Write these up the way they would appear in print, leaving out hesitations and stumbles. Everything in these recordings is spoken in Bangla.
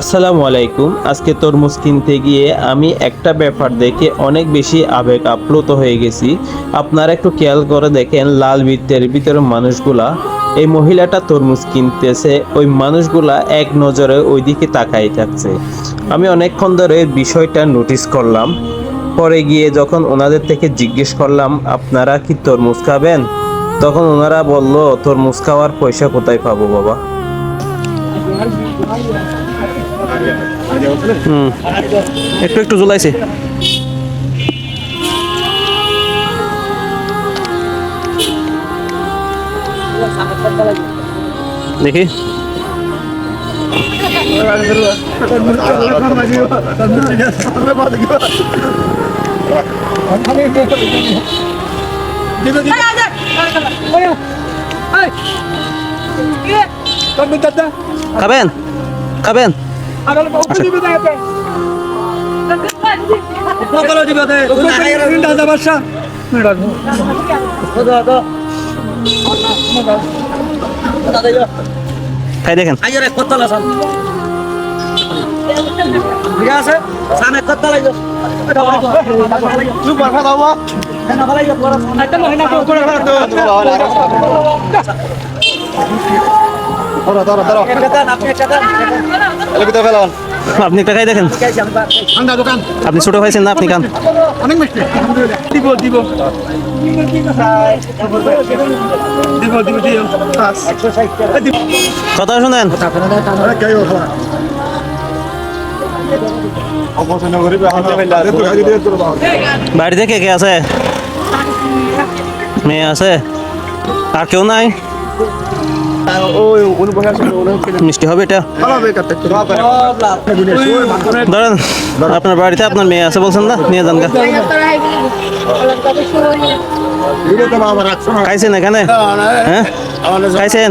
আসসালামু আলাইকুম। আজকে তরমুজ কিনতে গিয়ে আমি একটা ব্যাপার দেখে অনেক বেশি আবেগ আপ্লুত হয়ে গেছি। আপনারা একটু খেয়াল করে দেখেন, লাল বৃত্তের ভিতরে মানুষগুলা, এই মহিলাটা তরমুজ কিনতেছে, ওই মানুষগুলা এক নজরে ওইদিকে তাকাই থাকছে। আমি অনেকক্ষণ ধরে বিষয়টা নোটিস করলাম। পরে গিয়ে যখন ওনাদের থেকে জিজ্ঞেস করলাম, আপনারা কি তরমুজ খাবেন? তখন ওনারা বলল, তরমুজ খাওয়ার পয়সা কোথায় পাবো বাবা। একটু একটু ঝুলাইছে। দেখি খাবেন খাবেন খাই দেখেন। আপনি একটা খাই দেখেন। আপনি ছোট হয়েছেন না, আপনি খান। কথা শুনেন। বাড়িতে কে কে আছে? মেয়ে আছে, আর কেউ নাই? মিষ্টি হবে এটা? ধরেন, আপনার বাড়িতে আপনার মেয়ে আছে বলছেন না, নিয়ে যান গা। খাইছেন এখানে? হ্যাঁ খাইছেন?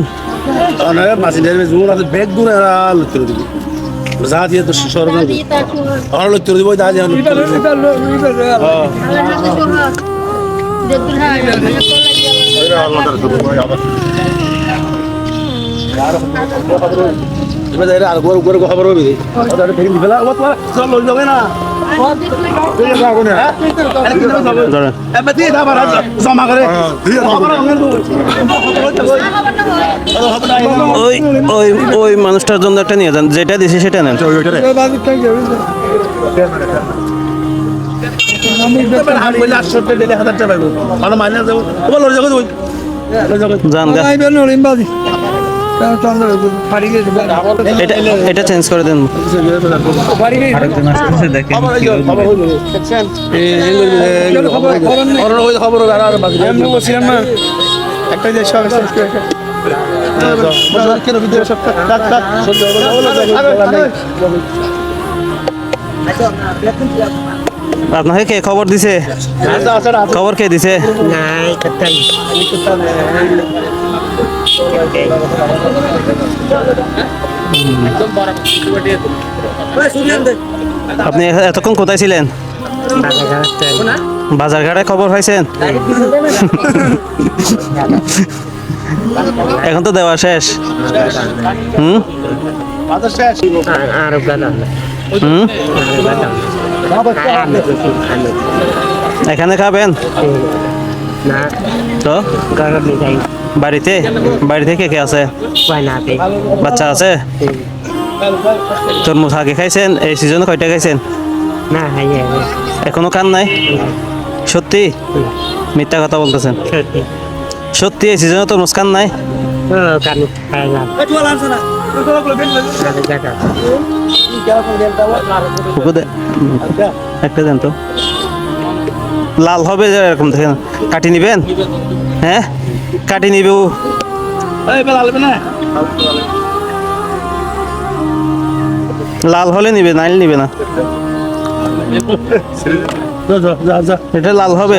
খবর হবে না। জমা করে ওই ওই ওই মানুষটার জন্য একটা নিয়ে যান, যেটা দিছে সেটা নেন। যান গা। এটা চেঞ্জ করে দেন। আপনাকে কে খবর দিছে? খবর কে দিছে? আপনি এতক্ষণ কোথায় ছিলেন? বাজার ঘাটে খবর পাইছেন? এখন তো দেওয়া শেষ। এখানে খাবেন তো? বাড়িতে বাড়িতে কে কে আছে? বাচ্চা আছে? তরমুজ আগে খাইছেন? এই সিজনে কয়টা খাইছেন? এখনো খান নাই? সত্যি মিথ্যা কথা বলতেছেন? সত্যি এই সিজনে তরমুজ খান নাই? একটা দেন তো। লাল হবে এরকম দেখেন। কাটি নিবেন? হ্যাঁ কাটি নিবে। লাল হলে নিবে, নাইলে নিবে না। এটা লাল হবে।